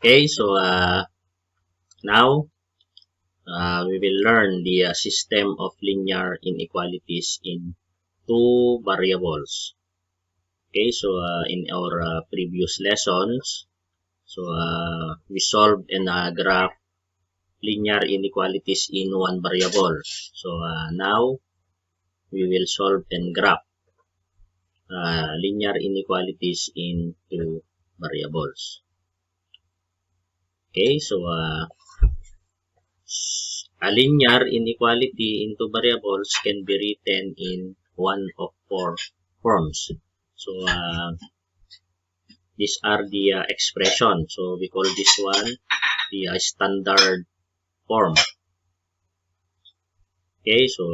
Okay, so now we will learn the system of linear inequalities in two variables. Okay, so in our previous lessons, so we solved and graph linear inequalities in one variable. So now we will solve and graph linear inequalities in two variables. Okay, so a linear inequality in two variables can be written in one of four forms. So these are the expressions. So we call this one the standard form. Okay, so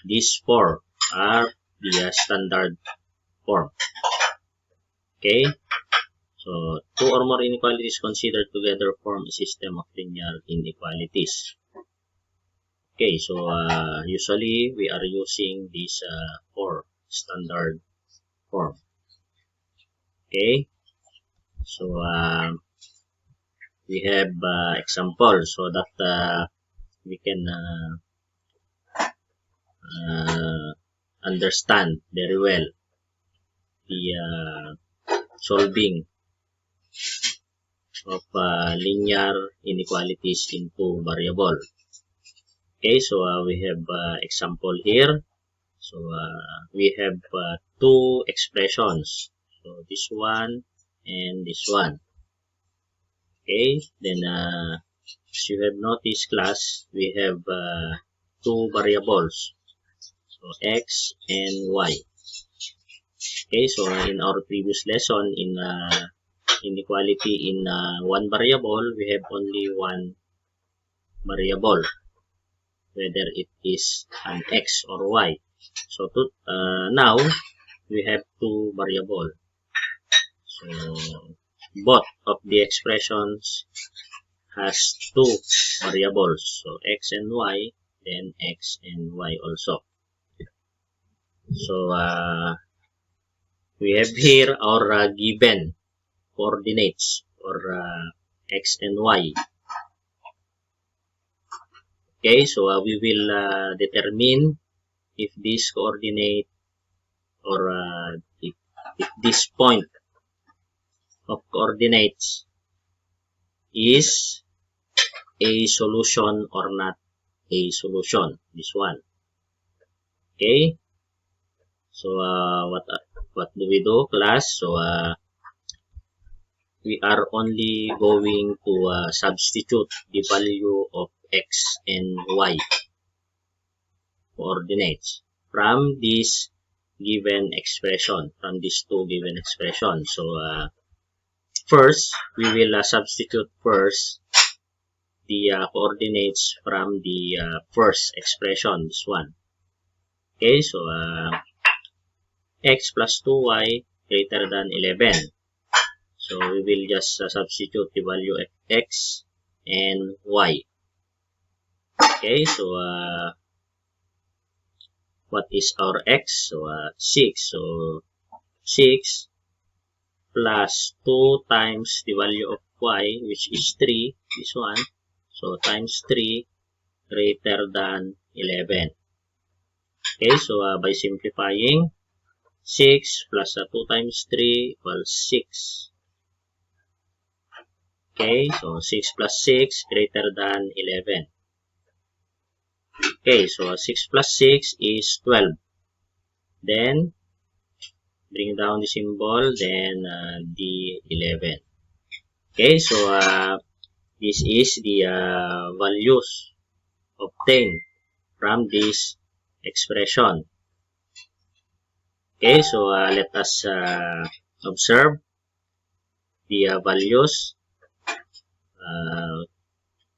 these four are the standard form. Okay, so two or more inequalities considered together form a system of linear inequalities. Okay, so usually we are using these four standard form. Okay, so we have examples so that we can understand very well the solving of linear inequalities in two variable. Okay, so we have example here. So we have two expressions. So this one and this one. Okay, then as you have noticed, class, we have two variables. So x and y. Okay, so in our previous lesson, in inequality in one variable, we have only one variable, whether it is an x or y. So now we have two variables. So both of the expressions has two variables. So x and y, then x and y also. So we have here our given coordinates for x and y. Okay, so we will determine if this coordinate or if this point of coordinates is a solution or not a solution. This one. Okay. So what do we do, class? So we are only going to substitute the value of x and y coordinates from this given expression, from these two given expressions. So first, we will substitute first the coordinates from the first expression, this one. Okay, so x plus 2y greater than 11. So we will just substitute the value of x and y. Okay, so what is our x? So 6. So 6 plus 2 times the value of y, which is 3, this one. So times 3 greater than 11. Okay, so by simplifying, 6 plus 2 times 3 equals 6. Okay, so 6 plus 6 greater than 11. Okay, so 6 plus 6 is 12. Then, bring down the symbol, then the 11. Okay, so this is the values obtained from this expression. Okay, so let us observe the values.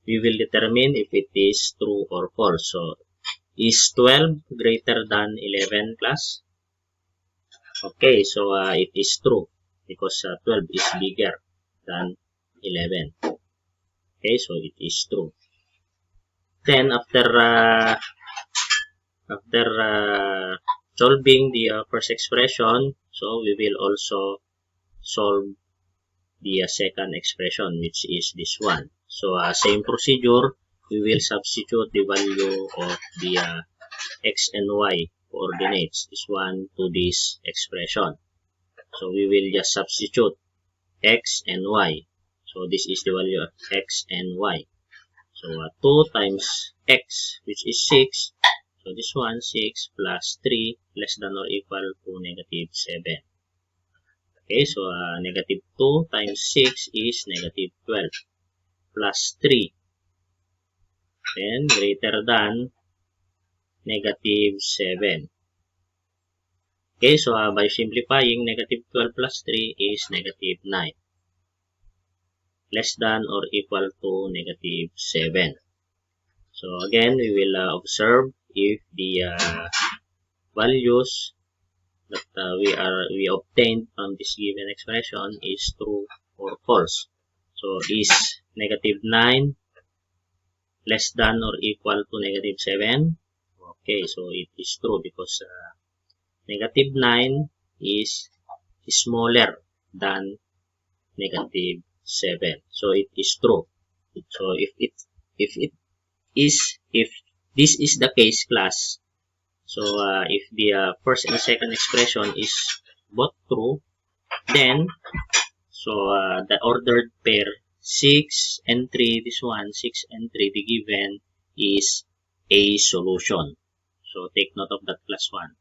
We will determine if it is true or false. So, is 12 greater than 11, class? Okay, so it is true because 12 is bigger than 11. Okay, so it is true. Then after solving the first expression, so we will also solve the second expression, which is this one. So same procedure, we will substitute the value of the x and y coordinates, this one, to this expression. So we will just substitute x and y. So this is the value of x and y. So 2 times x, which is 6. So this one, 6 plus 3 less than or equal to negative 7. Okay, so negative 2 times 6 is negative 12 plus 3. Then greater than negative 7. Okay, so by simplifying, negative 12 plus 3 is negative 9. Less than or equal to negative 7. So again, we will observe if the values that we obtained from this given expression is true or false. So is negative 9 less than or equal to negative 7? Okay, so it is true because negative 9 is smaller than negative 7. So it is true. So if this is the case, class, so if the first and second expression is both true, then so the ordered pair 6 and 3, this one 6 and 3, the given is a solution. So take note of that, class 1.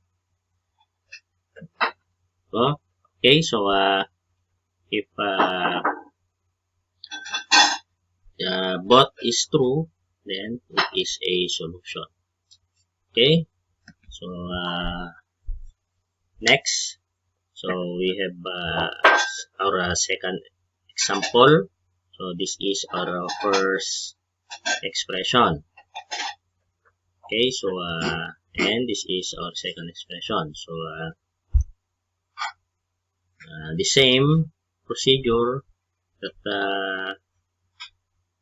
So, okay, so if both is true, then it is a solution. Okay, so next, so we have our second example. So this is our first expression. Okay, so and this is our second expression. So the same procedure that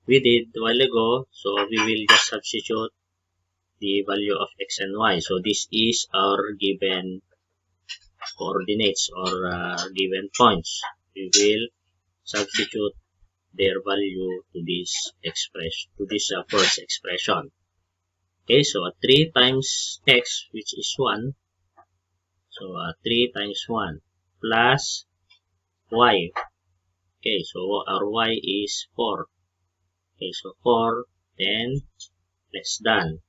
we did a while ago. So we will just substitute the value of x and y. So this is our given coordinates or given points. We will substitute their value to this expression, to this first expression. Okay, so 3 times x, which is 1. So 3 times 1 plus y. Okay, so our y is 4. Okay, so 4, then less than.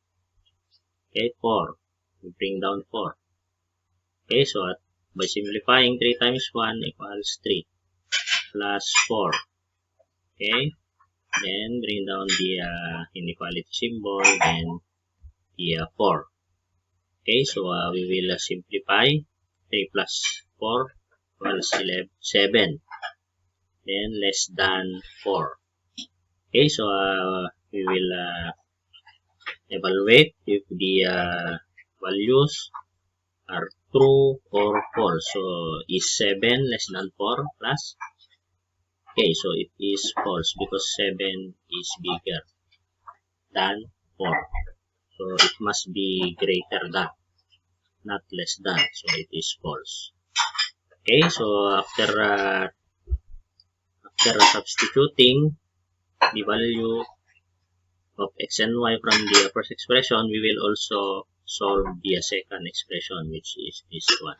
Okay, 4. We bring down 4. Okay, so by simplifying, 3 times 1 equals 3 plus 4. Okay, then bring down the inequality symbol, then the 4. Okay, so we will simplify. 3 plus 4 equals 7. Then less than 4. Okay, so we will evaluate if the values are true or false. So is 7 less than 4 plus? Okay, so it is false because 7 is bigger than 4. So it must be greater than, not less than. So it is false. Okay, so after substituting the value of x and y from the first expression, we will also solve the second expression, which is this one.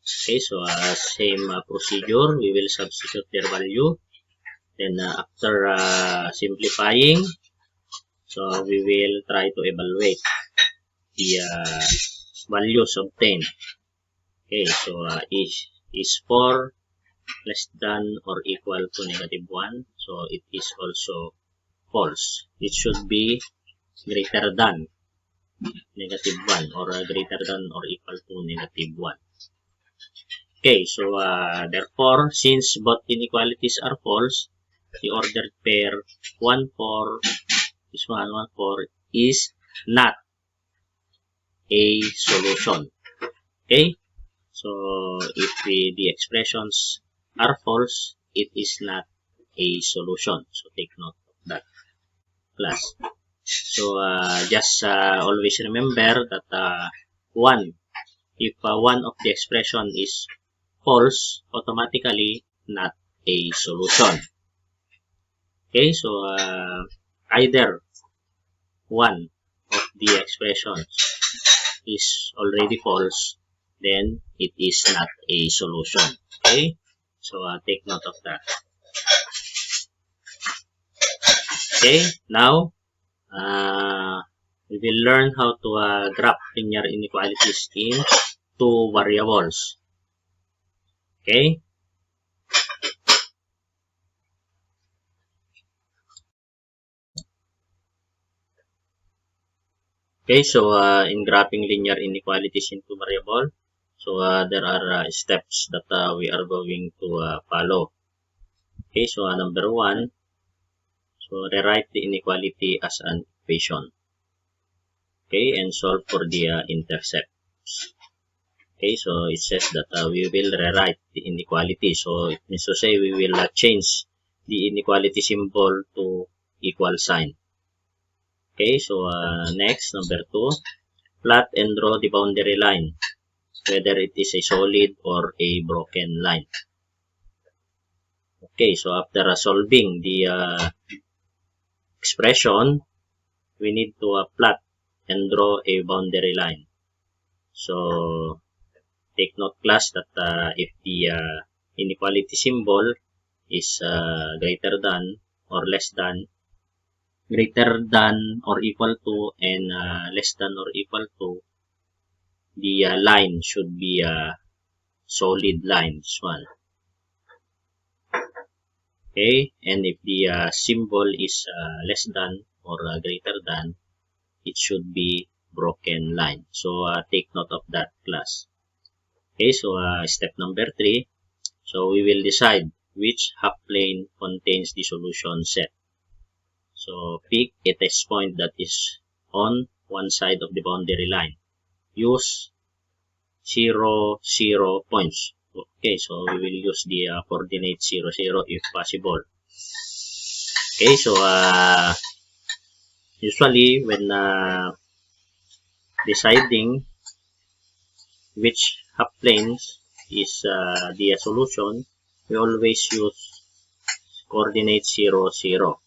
Okay, so same procedure, we will substitute their value. Then after simplifying, so we will try to evaluate the values obtained. Okay, so is 4 less than or equal to negative 1? So it is also false. It should be greater than negative 1 or greater than or equal to negative 1. Okay, so therefore, since both inequalities are false, the ordered pair 1, 4, this one, 1, 4 is not a solution. Okay, so if the expressions are false, it is not a solution. So take note of that, class. So just always remember that if one of the expression is false, automatically not a solution. Okay, so either one of the expressions is already false, then it is not a solution. Okay, so take note of that. Okay, now we will learn how to graph linear inequalities in two variables. Okay. Okay, so in graphing linear inequalities into variable, so there are steps that we are going to follow. Okay, so number one, so rewrite the inequality as an equation. Okay, and solve for the intercepts. Okay, so it says that we will rewrite the inequality. So it means to say we will change the inequality symbol to equal sign. Okay, so next, number two, plot and draw the boundary line, whether it is a solid or a broken line. Okay, so after solving the expression, we need to plot and draw a boundary line. So take note, class, that if the inequality symbol is greater than or less than, greater than or equal to, and less than or equal to, the line should be a solid line, this one. Okay, and if the symbol is less than or greater than, it should be broken line. So take note of that, class. Okay, so step number 3. So we will decide which half plane contains the solution set. So pick a test point that is on one side of the boundary line. Use 0, 0 points. Okay, so we will use the coordinate 0, 0 if possible. Okay, so usually when deciding which half planes is the solution, we always use coordinate 0, 0.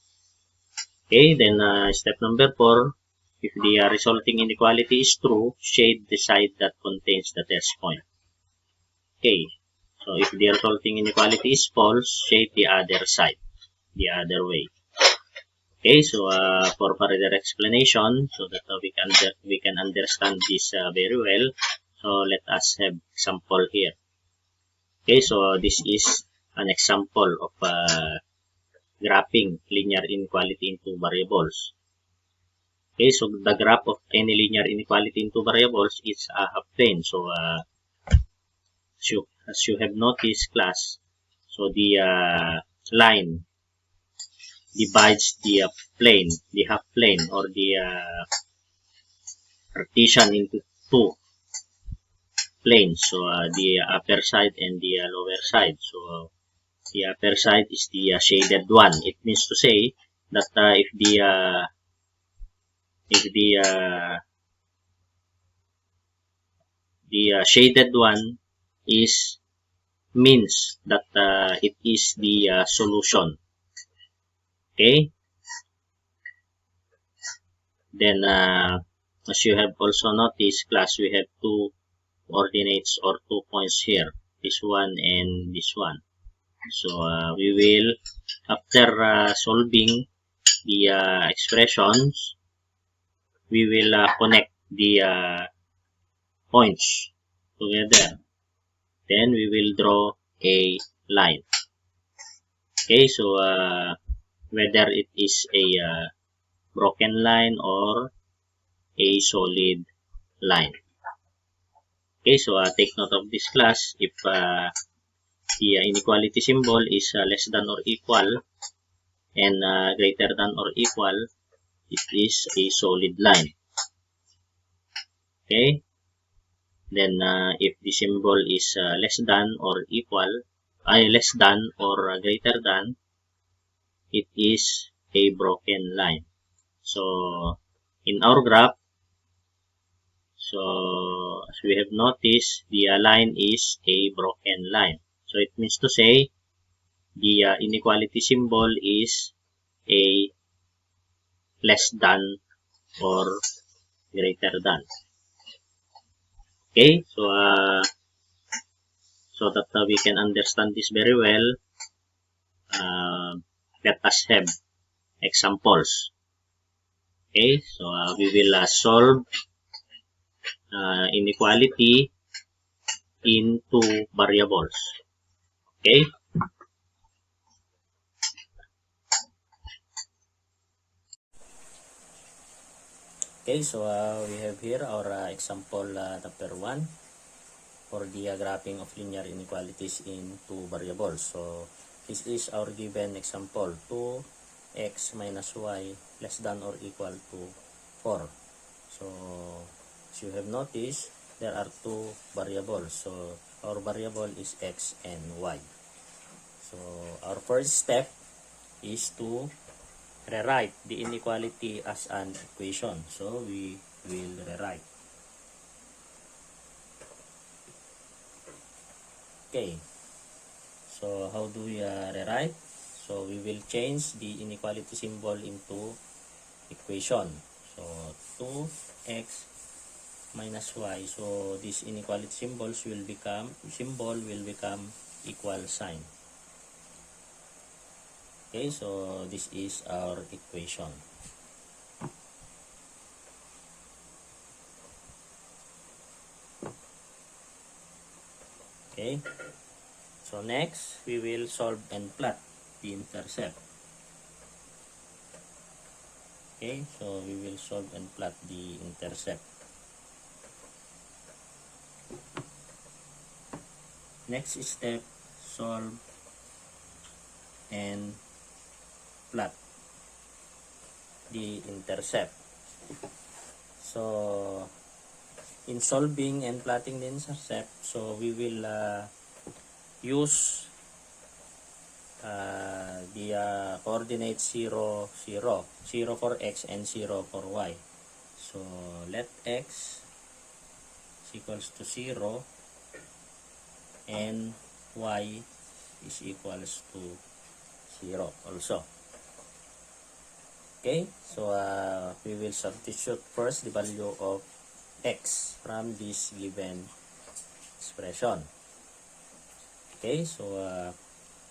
Okay, then step number 4, if the resulting inequality is true, shade the side that contains the test point. Okay, so if the resulting inequality is false, shade the other side, the other way. Okay, so for further explanation, so that we can understand this very well, so let us have example here. Okay, so this is an example of graphing linear inequality into variables. Okay, so the graph of any linear inequality into variables is a half plane. So as you have noticed, class, so the line divides the plane, the half plane, or the partition into two planes. So the upper side and the lower side. So the upper side is the shaded one. It means to say that if the shaded one is means that it is the solution. Okay. Then as you have also noticed, class, we have two coordinates or 2 points here, this one and this one. So we will, after solving the expressions, we will connect the points together. Then we will draw a line. Okay, so whether it is a broken line or a solid line. Okay, so take note of this, class. If the inequality symbol is less than or equal and greater than or equal, it is a solid line. Okay, then if the symbol is less than or equal, less than or greater than, it is a broken line. So in our graph, so as we have noticed, the line is a broken line. So it means to say the inequality symbol is a less than or greater than. Okay, so that we can understand this very well, let us have examples. Okay, so we will solve inequality in two variables. Okay. Okay, so we have here our example number 1 for the graphing of linear inequalities in two variables. So this is our given example, 2x minus y less than or equal to 4. So as you have noticed, there are two variables. So our variable is x and y. So our first step is to rewrite the inequality as an equation. So we will rewrite. Okay, so how do we rewrite? So we will change the inequality symbol into equation. So 2x minus y. So this inequality symbols will become equal sign. Okay, so this is our equation. Okay, so next we will solve and plot the intercept. Okay, so we will solve and plot the intercept. Next step, solve and plot the intercept. So in solving and plotting the intercept, so we will use the coordinates 0, 0, 0 for x and 0 for y. So let x is equals to 0 and y is equals to 0 also. Okay, so we will substitute first the value of x from this given expression. Okay, so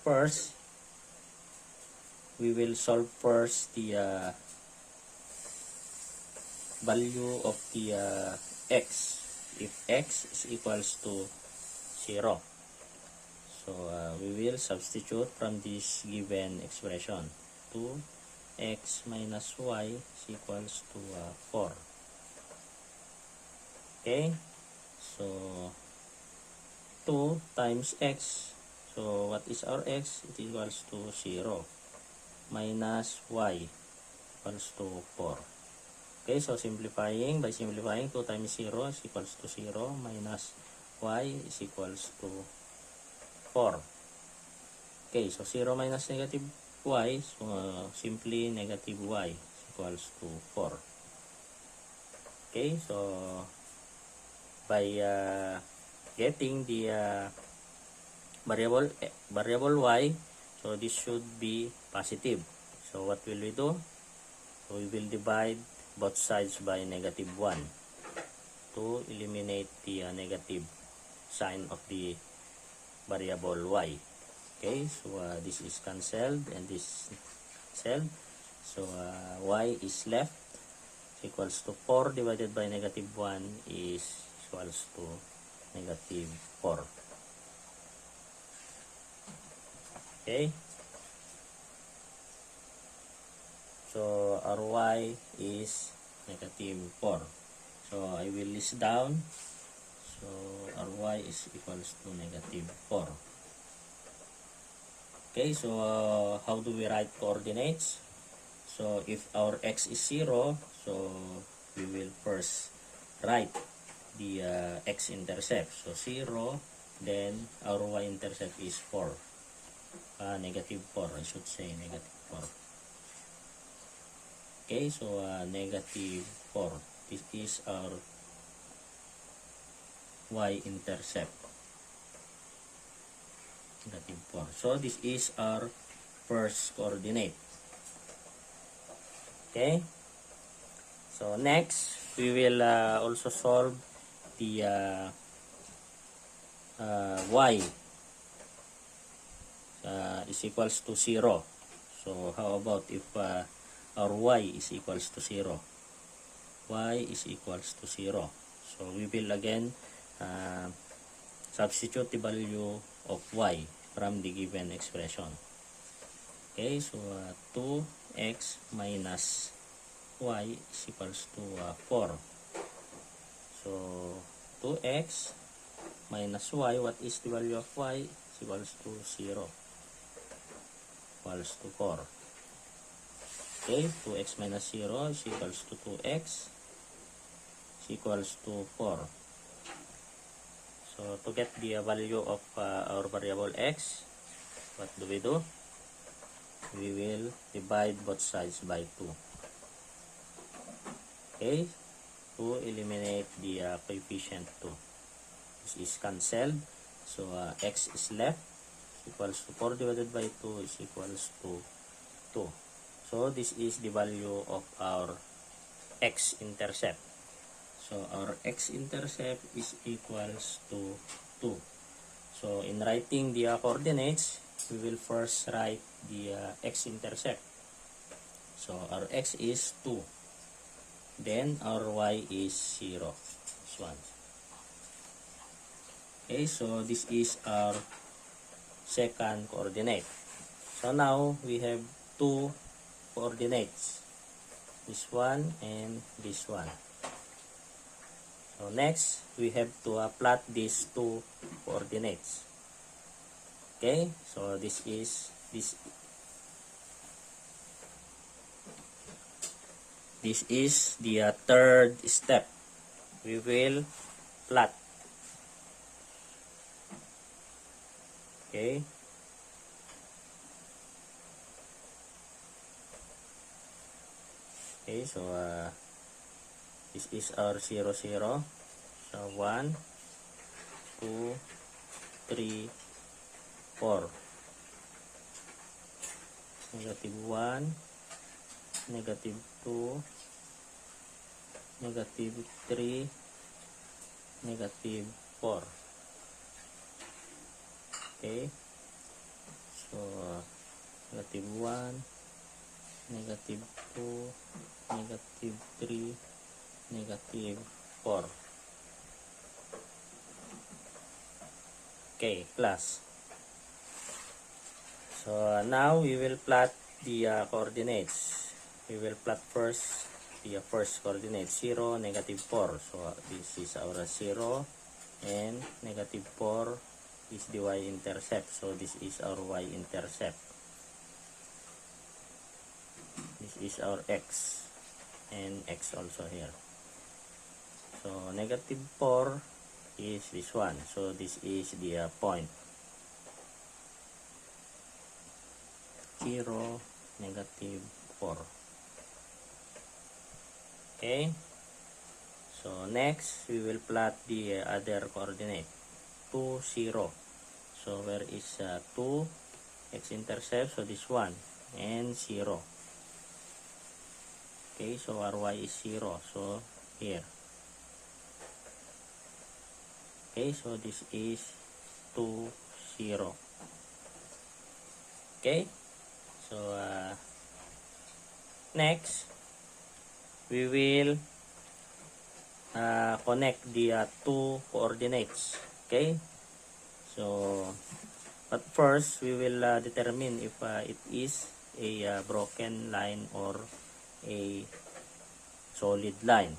first we will solve first the value of the x if x is equals to 0. So we will substitute from this given expression. 2x minus y is equals to 4. Okay, so 2 times x. So what is our x? It equals to 0 minus y equals to 4. Okay, so by simplifying 2 times 0 is equals to 0 minus y is equals to 4. Okay, so 0 minus negative y, so simply negative y is equals to 4. Okay, so by getting the variable y, so this should be positive. So what will we do? So we will divide both sides by negative 1 to eliminate the negative sign of the variable y. Okay, so this is cancelled and this cancelled. So y is left equals to 4 divided by negative 1 is equals to negative 4. Okay, so our y is negative 4. So I will list down. So our y is equals to negative 4. Okay, so how do we write coordinates? So if our x is 0, so we will first write the x-intercept. So 0, then our y-intercept is 4. Negative 4, I should say negative 4. Okay, so negative 4. This is our y-intercept. negative 4. So this is our first coordinate. Okay. So next, we will also solve the y is equals to 0. So how about if our y is equals to 0? Y is equals to 0. So we will again substitute the value of y from the given expression. Okay, so 2x minus y is equals to 4. So 2x minus y, what is the value of y? Is equals to 0, equals to 4. Okay, 2x minus 0 is equals to 2x is equals to 4. So to get the value of our variable x, what do? We will divide both sides by 2. Okay, to eliminate the coefficient 2. This is cancelled. So x is left, equals to 4 divided by 2 is equals to 2. So this is the value of our x-intercept. So our x-intercept is equals to 2. So in writing the coordinates, we will first write the x-intercept. So our x is 2. Then our y is 0. This one. Okay, so this is our second coordinate. So now we have two coordinates. This one and this one. So next, we have to plot these two coordinates. Okay, so this is the third step. We will plot. Okay. Okay, so this is our 0, 0. So 1, 2, 3, 4. Negative 1, negative 2, negative 3, negative 4. Okay, so negative 1, negative 2, negative 3, negative 4. Okay, plus. So now we will plot the coordinates. We will plot first the first coordinate, 0, negative 4. So this is our 0 and negative 4 is the y-intercept. So this is our y-intercept. This is our x and x also here. So negative 4 is this one. So this is the point. 0, negative 4. Okay. So next, we will plot the other coordinate. 2, 0. So where is 2? X-intercept. So this one. And 0. Okay. So our y is 0. So here. Okay. So this is 2, 0. Okay. So next, we will connect the two coordinates. Okay, so but first we will determine if it is a broken line or a solid line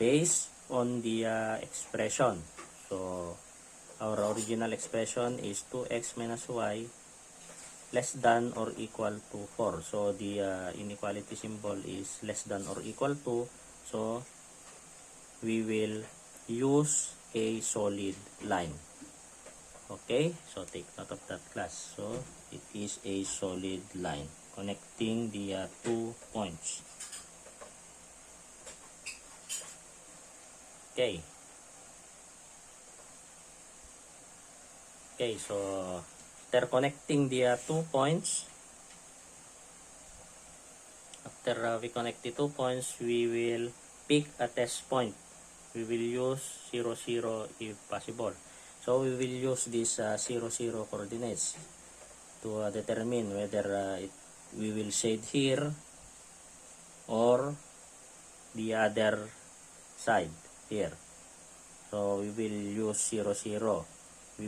based on the expression. So our original expression is 2x minus y less than or equal to 4. So the inequality symbol is less than or equal to. So we will use a solid line. Okay, so take note of that, class. So it is a solid line connecting the two points. Okay, so After connecting the 2 points, after we connect the 2 points, we will pick a test point. We will use 0, 0 if possible. So we will use these 0, 0 coordinates to determine whether we will shade here or the other side here. So we will use 0, 0. We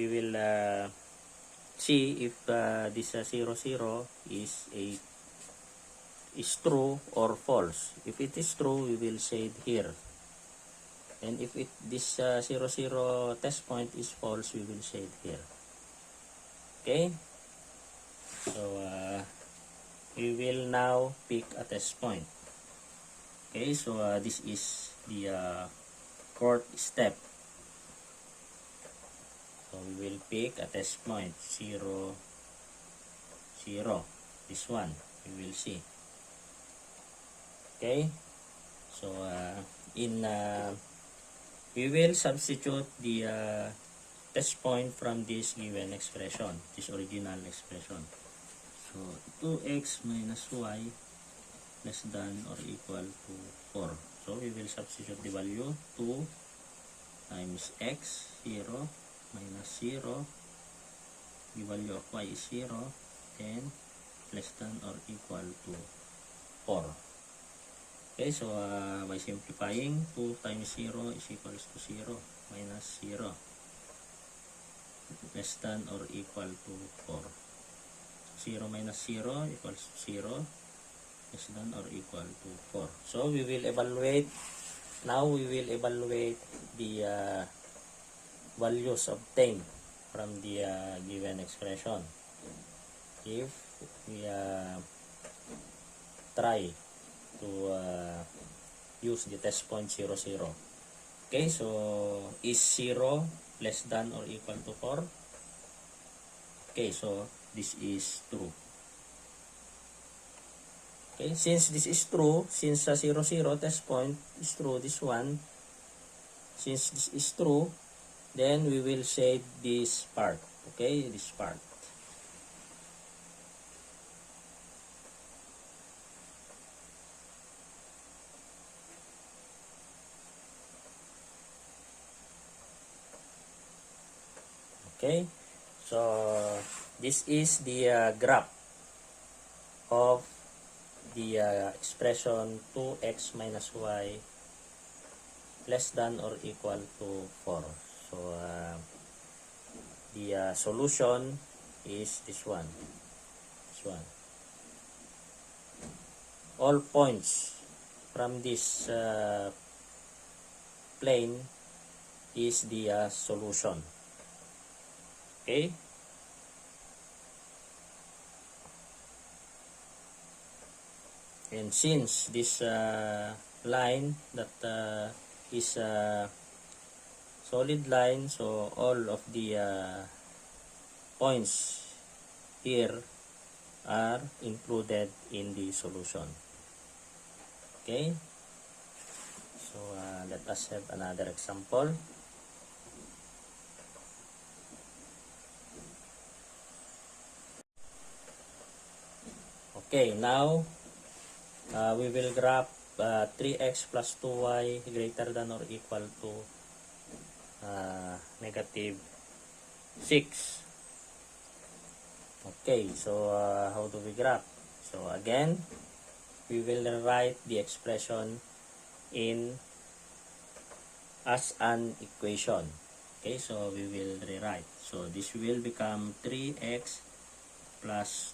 will see if this 0, 0 is true or false. If it is true, we will shade here. And if this 0, 0 test point is false, we will shade here. Okay? So we will now pick a test point. Okay, so this is the fourth step. So we will pick a test point 0, 0. This one we will see. Okay, so we will substitute the test point from this given expression, this original expression. So 2x minus y less than or equal to 4. So we will substitute the value 2 times x, 0, minus 0, the value of y is 0, and less than or equal to 4. Okay, so by simplifying, 2 times 0 is equals to 0, minus 0, less than or equal to 4. 0 minus 0 equals to 0, less than or equal to 4. So we will evaluate, now we will evaluate the values obtained from the given expression. If we try to use the test point 0, 0. Okay, so is 0 less than or equal to 4? Okay, so this is true. Okay, since this is true, since 0, 0 test point is true, this one, since this is true, then we will shade this part. Okay, this part. Okay, so this is the graph of the expression 2x minus y less than or equal to 4. So the solution is this one. This one. All points from this plane is the solution. Okay. And since this line that is a solid line, so all of the points here are included in the solution. Okay, so let us have another example. Okay, now we will graph 3x plus 2y greater than or equal to negative 6. Okay, so how do we graph? So again, we will write the expression in as an equation. Okay, so we will rewrite. So this will become 3x plus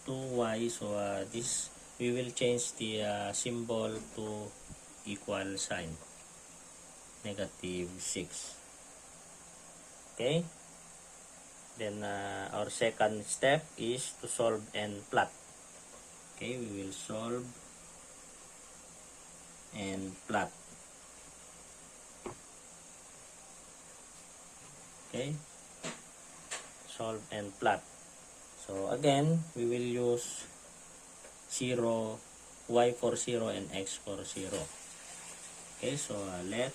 2y. So this we will change the symbol to equal sign, negative 6. Okay, then our second step is to solve and plot. Okay, we will solve and plot. Okay, solve and plot. So again, we will use 0, y for 0 and x for 0. Okay, so let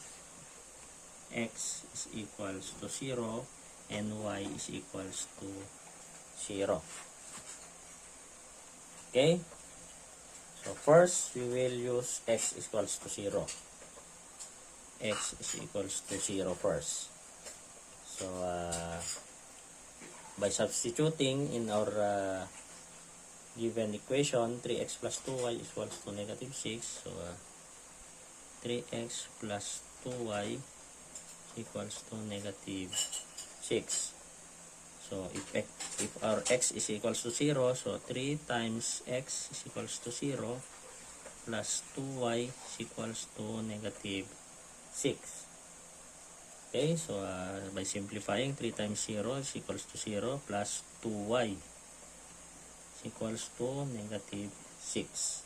x is equals to 0 and y is equals to 0. Okay? So first, we will use x is equals to 0. X is equals to 0 first. So, by substituting in our given equation, 3x plus 2y is equals to negative 6. So, 3x plus 2y equals to negative 6. So, if our x is equals to 0, so 3 times x is equals to 0 plus 2y is equals to negative 6. Okay, so by simplifying, 3 times 0 is equals to 0 plus 2y is equals to negative 6.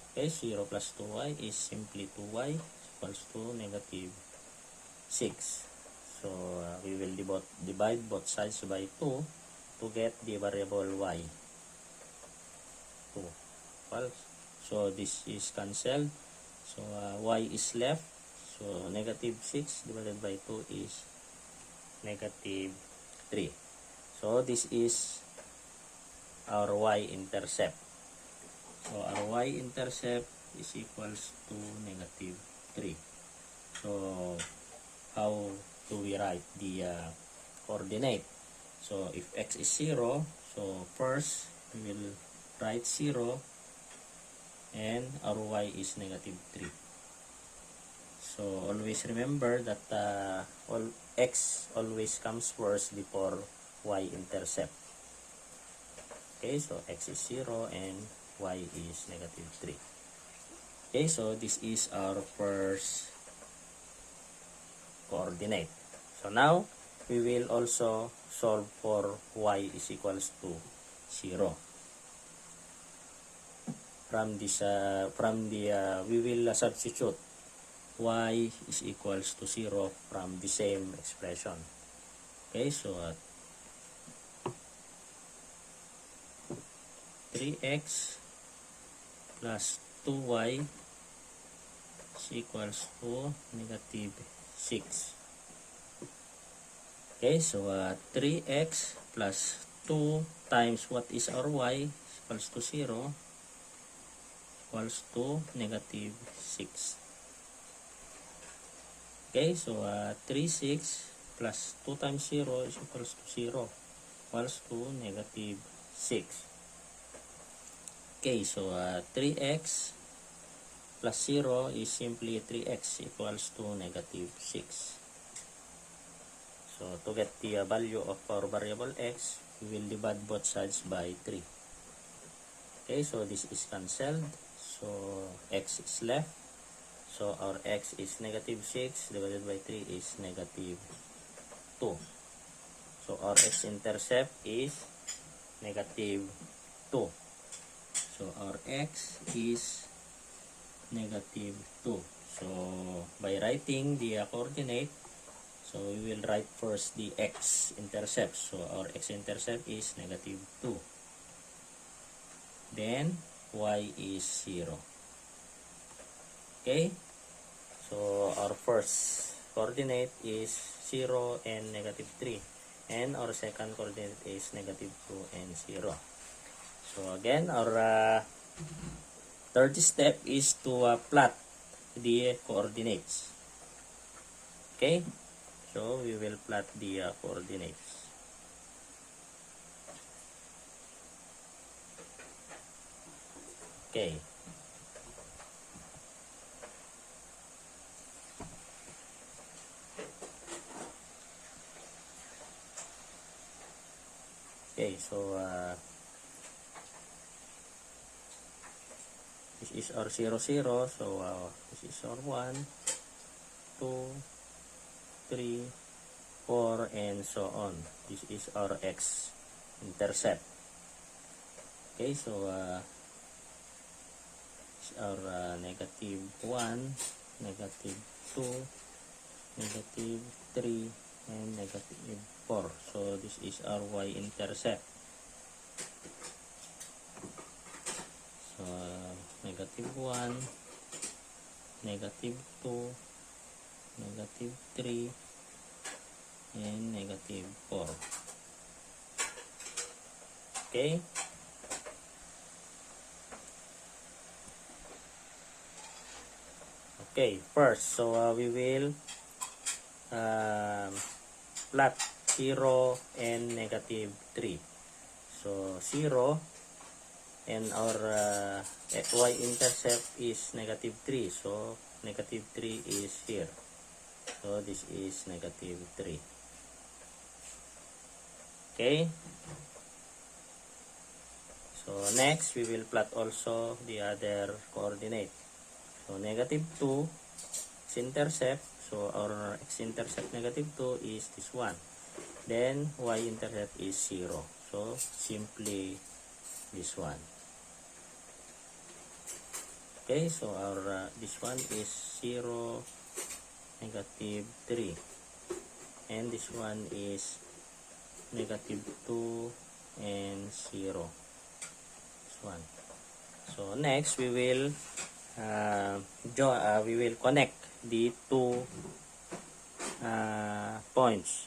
Okay, 0 plus 2y is simply 2y equals to negative 6. So, we will divide both sides by 2 to get the variable y. 2. Well, so, this is cancelled. So, y is left. So, negative 6 divided by 2 is negative 3. So, this is our y-intercept. So, our y-intercept is equals to negative 3. So, how do we write the coordinate? So, if x is 0, so first, we will write 0 and our y is negative 3. So, always remember that x always comes first before y-intercept. Okay, so x is 0 and y is negative 3. Okay, so this is our first coordinate. So, now, we will also solve for y is equals to 0. From we will substitute y is equals to 0 from the same expression. Okay, so 3x plus 2y is equals to negative 6. Okay, so 3x plus 2 times what is our y is equals to 0 equals to negative 6. Okay, so 3, 6 plus 2 times 0 is equals to 0 equals to negative 6. Okay, so 3x plus 0 is simply 3x equals to negative 6. So, to get the value of our variable x, we will divide both sides by 3. Okay, so this is cancelled. So, x is left. So, our x is negative 6 divided by 3 is negative 2. So, our x-intercept is negative 2. So, our x is negative 2. So, by writing the coordinate, so we will write first the x-intercept. So, our x-intercept is negative 2. Then, y is 0. Okay? So, our first coordinate is 0 and negative 3. And our second coordinate is negative 2 and 0. So, again, our third step is to plot the coordinates. Okay? So, we will plot the coordinates. Okay. Okay, so this is our 0, 0. So, this is our 1, 2, 3, 4, and so on. This is our x-intercept. Okay, so this is our negative 1, negative 2, negative 3, and negative 4. So, this is our y-intercept. So, negative 1, negative 2, negative 3, and negative 4. Okay? Okay, first, so we will plot 0 and negative 3. So 0 and our y-intercept is negative 3. So negative 3 is here. So this is negative 3. Okay. So next, we will plot also the other coordinate. So negative 2 x-intercept. So our x-intercept negative 2 is this one. Then y-intercept is 0. So simply this one. Okay, so our this one is 0, negative 3. And this one is negative 2 and 0. This one. So next, we will connect the two points.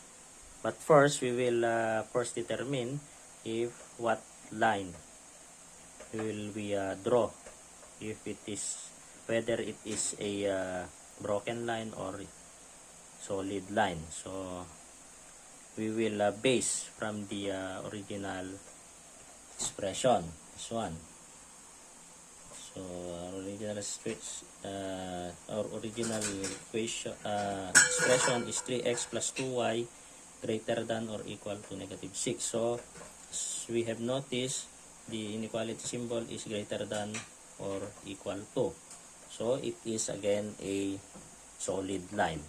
But first, we will first determine if what line will we draw. If it is, whether it is a broken line or solid line. So we will base from the original expression. This one. So our original equation expression is 3x plus 2y greater than or equal to negative 6. So we have noticed the inequality symbol is greater than or equal to. So it is again a solid line.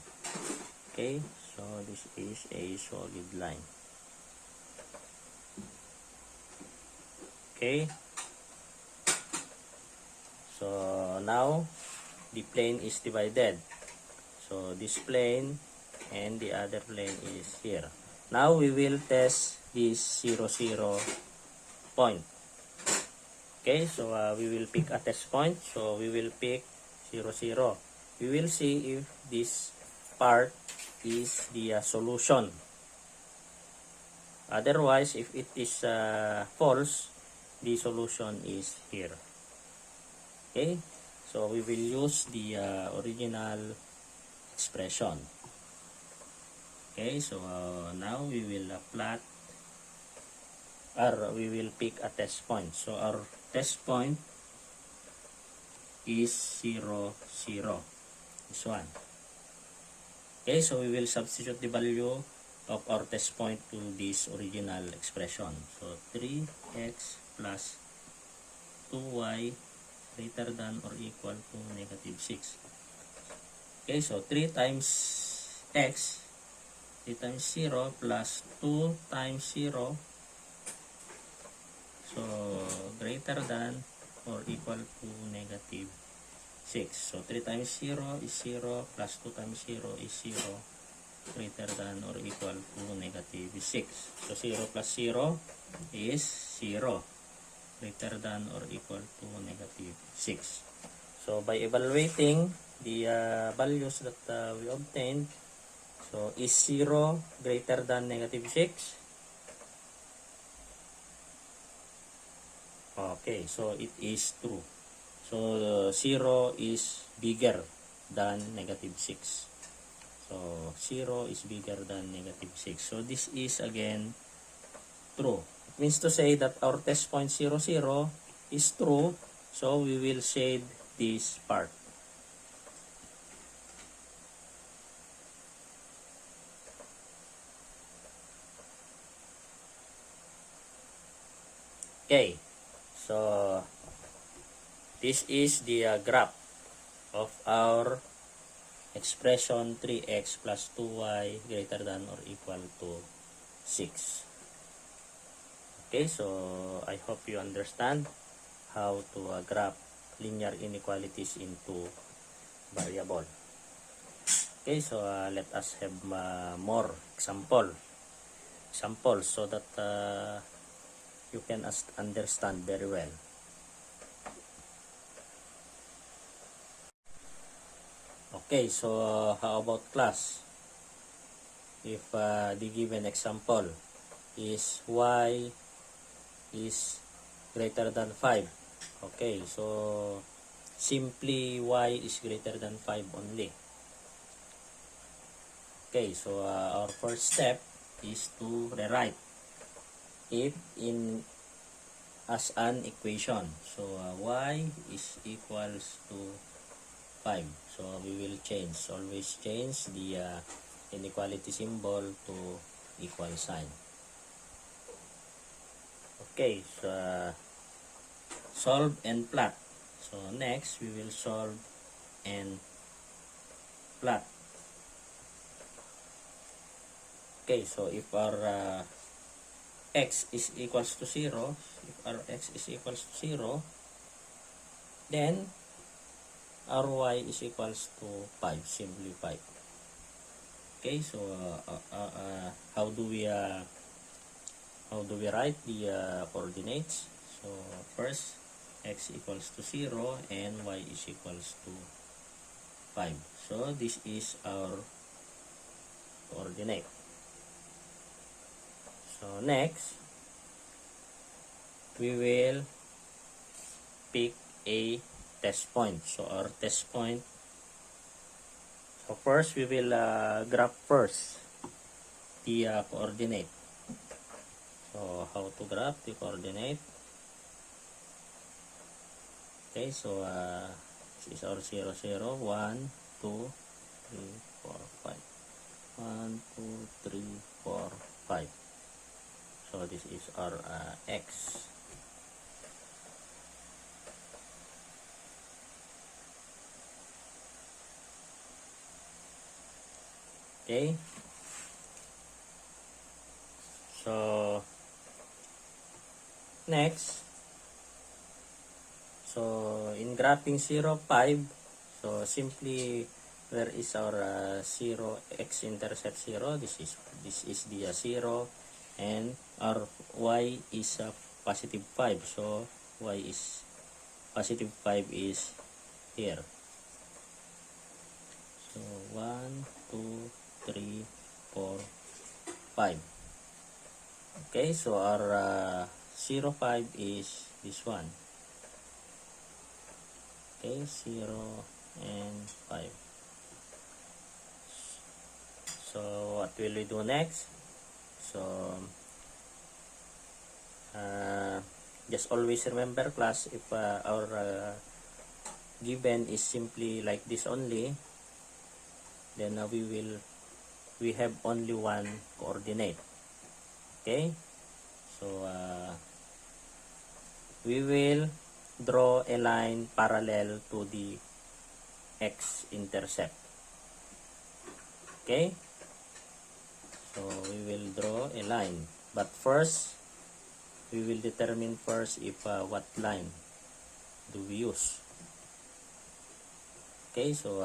Okay, so this is a solid line. Okay. So now the plane is divided. So this plane and the other plane is here. Now we will test this 0, 0 point. Okay, so we will pick a test point. So we will pick 0, 0. We will see if this part is the solution. Otherwise, if it is false, the solution is here. Okay, so we will use the original expression. Okay, so now we will plot, or we will pick a test point. So our test point is 0, 0. This one. Okay, so we will substitute the value of our test point to this original expression. So 3x plus 2y greater than or equal to negative 6. Okay, so 3 times x, 3 times 0 plus 2 times 0, so greater than or equal to negative 6. So 3 times 0 is 0 plus 2 times 0 is 0 greater than or equal to negative 6. So 0 plus 0 is 0 greater than or equal to negative 6. So by evaluating the values that we obtained, so is 0 greater than negative 6? Okay, so it is true. So 0 is bigger than negative 6. So 0 is bigger than negative 6. So this is again true. It means to say that our test point 0, 0 is true. So we will shade this part. Okay, so this is the graph of our expression 3x plus 2y greater than or equal to 6. Okay, so I hope you understand how to graph linear inequalities into variable. Okay, so let us have more examples so that you can understand very well. Okay, so how about class? if the given example is y is greater than 5. Okay, so simply y is greater than 5 only. Okay, so our first step is to rewrite it in as an equation. So y is equals to 5. So we will always change the inequality symbol to equal sign. Okay, so solve and plot. So next we will solve and plot. Okay, so if our x is equals to 0, if our x is equals to 0, then our y is equals to 5, simply 5. Okay, so how do we write the coordinates? So first, x equals to 0 and y is equals to 5. So this is our coordinate. So next, we will pick a test point. So our test point, so first we will graph first the coordinate. So how to graph the coordinate? Okay, so this is our 0, 0, 1, 2, 3, 4, 5. 1, 2, 3, 4, 5. So this is our x. Okay. So next, so in graphing 0, 5, so simply where is our 0, x-intercept 0, this is the 0, and our y is positive 5, so y is positive 5 is here. So 1, 2, 3, 4, 5. Okay, so our 0, 5 is this one. Okay, 0 and 5. So what will we do next? So just always remember, class, if our given is simply like this only, then we have only one coordinate. Okay, so we will draw a line parallel to the x-intercept. Okay, so we will draw a line, but first we will determine first if what line do we use. Okay, so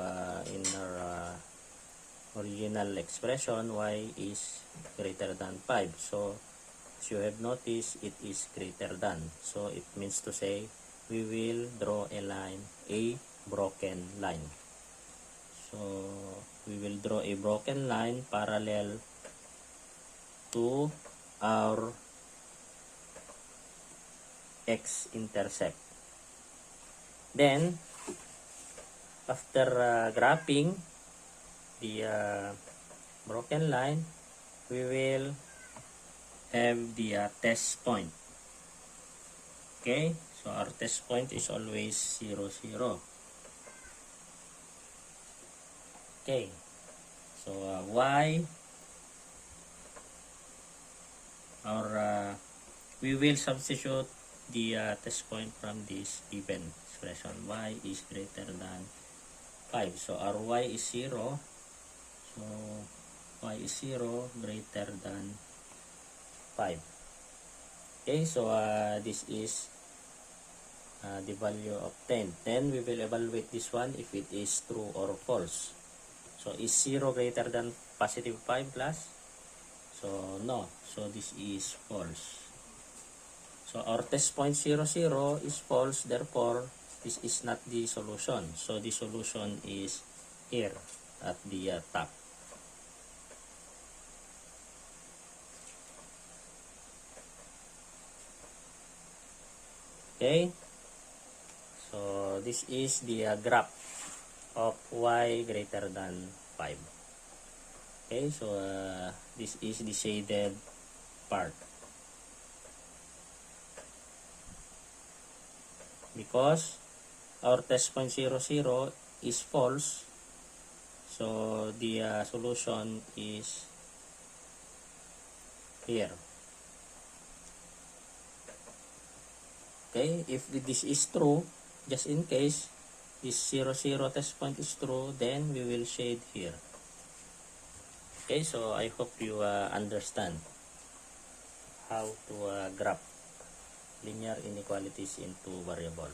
in our original expression, y is greater than 5. So as you have noticed, it is greater than. So it means to say we will draw a line, a broken line. So we will draw a broken line parallel to our x-intercept. Then after graphing the broken line, we will have the test point. Okay, so our test point is always 0, 0. Okay, so y, we will substitute the test point from this given expression. Y is greater than 5. So our y is 0. So y is 0 greater than 5. Okay, so this is the value obtained. Then we will evaluate this one if it is true or false. So is 0 greater than positive 5 plus? So no. So this is false. So our test point 0, 0 is false. Therefore, this is not the solution. So the solution is here at the top. Okay, so this is the graph of y greater than 5. Okay, so this is the shaded part. Because our test point 0, 0 is false, so the solution is here. Okay, if this is true, just in case this 0, 0 test point is true, then we will shade here. Okay, so I hope you understand how to graph linear inequalities into variable.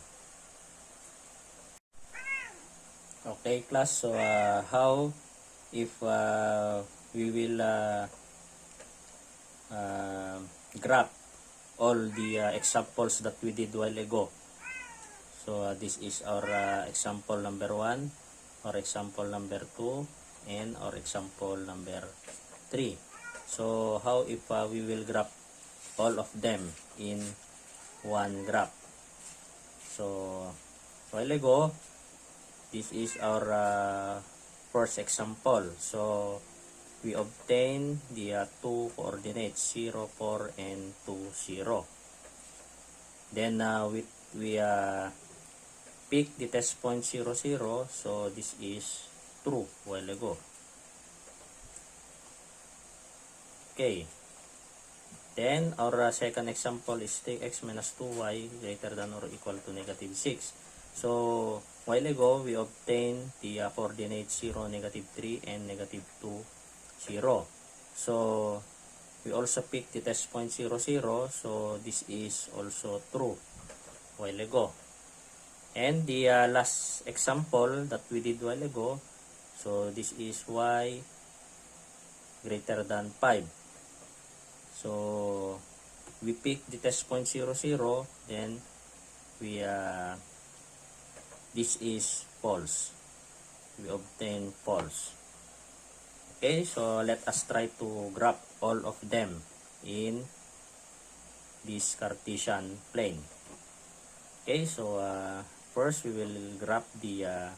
Okay, class, so how if we will graph all the examples that we did while ago. So this is our example number 1, or example number 2, and our example number 3. So how if we will graph all of them in one graph? So while ago, this is our first example. So we obtain the two coordinates 0, 4, and 2, 0. Then we pick the test point 0, 0. So this is true while ago. Okay. Then our second example is take x minus 2y greater than or equal to negative 6. So while ago, we obtained the coordinates 0, negative 3, and negative 2, 0. So we also pick the test point 0, 0. So this is also true while ago. And the last example that we did while ago, so this is y greater than 5. So we pick the test point 0, 0. Then we this is false. We obtain false. Okay, so let us try to graph all of them in this Cartesian plane. Okay, so first we will graph the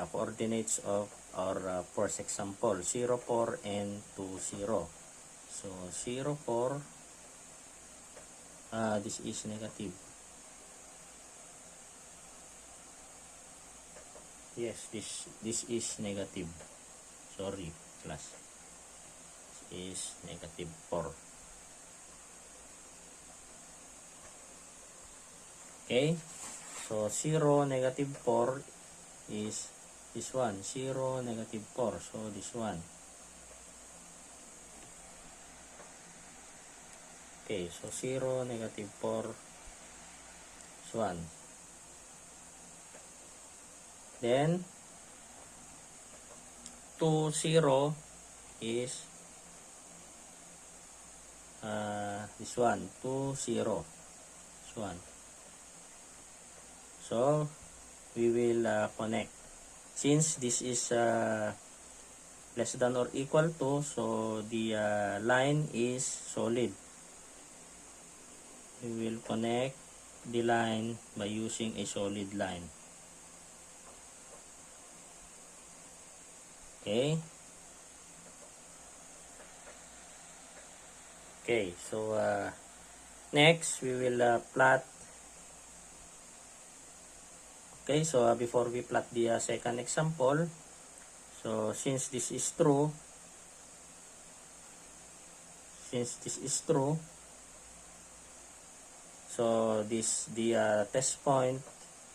coordinates of our first example, 0, 4, and 2, 0. So 0, 4, this is negative. Yes, this is negative. Sorry, class. This is negative 4. Okay, so 0, negative 4 is this one. 0, negative 4. So this one. Okay, so 0, negative 4, this one. Then 2, 0 is this one. 2, 0. This one. So we will connect. Since this is less than or equal to, so the line is solid. We will connect the line by using a solid line. Okay. Okay, so next we will plot. Okay, so before we plot the second example, so since this is true, so the test point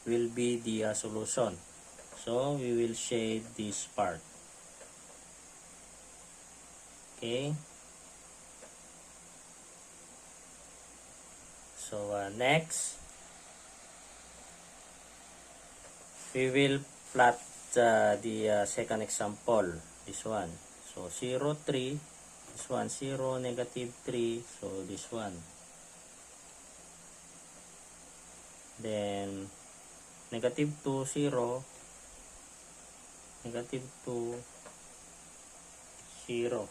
will be the solution. So we will shade this part. Okay. So next, we will plot the second example, this one. So 0, 3, this one, 0, negative 3, so this one. Then negative 2, 0, negative 2, 0.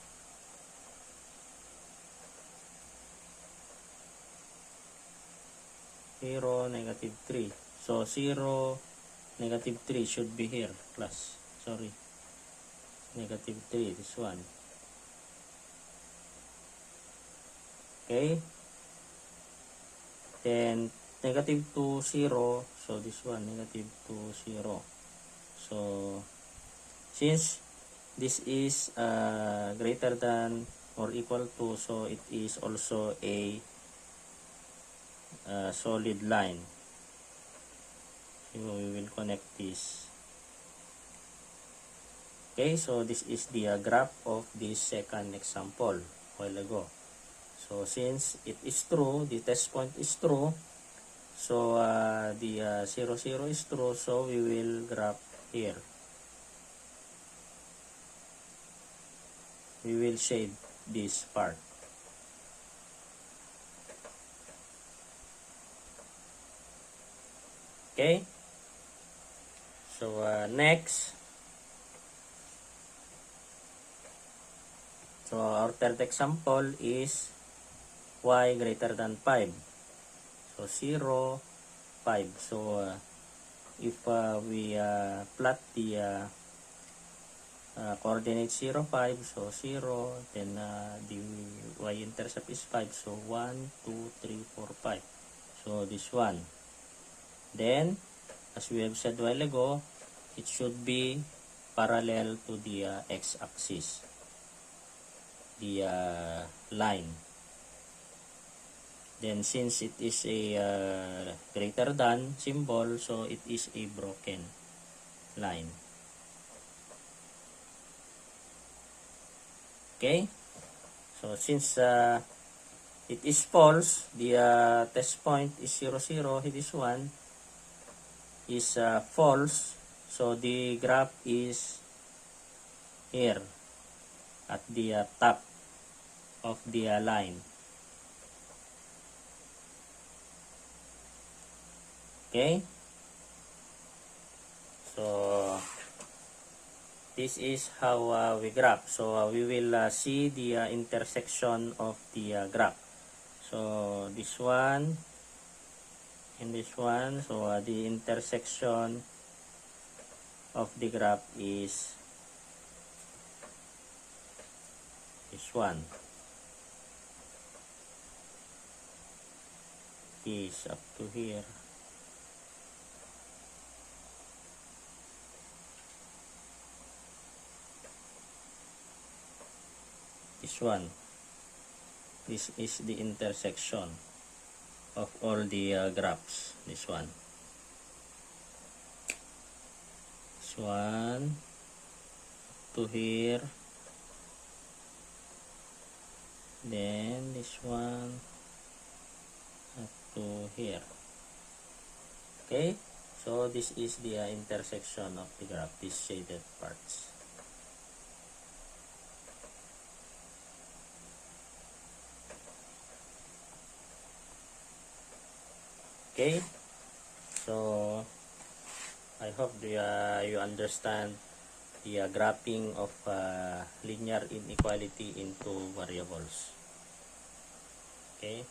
0, negative 3. So 0, negative 3 should be here, plus. Sorry. Negative 3, this one. Okay. Then negative 2, 0. So this one, negative 2, 0. So since this is greater than or equal to, so it is also a solid line. So we will connect this. Okay, so this is the graph of this second example a while ago. So since it is true, the test point is true, so the 0, 0 is true, so we will graph here. We will shade this part. Okay, so next, so our third example is y greater than 5. So 0, 5. So if we plot the coordinate 0, 5, so 0, then the y-intercept is 5, so 1, 2, 3, 4, 5. So this one. Then, as we have said a while ago, it should be parallel to the x-axis, the line. Then since it is a greater than symbol, so it is a broken line. Okay, so since it is false, the test point is 0, 0, this one is false, so the graph is here at the top of the line. Okay, so this is how we graph. So we will see the intersection of the graph. So this one and this one, so the intersection of the graph is this one. Is up to here. This one. This is the intersection of all the graphs. This one. This one to here. Then this one up to here. Okay, so this is the intersection of the graph, these shaded parts. Okay, so I hope you understand the graphing of linear inequality into variables. Okay.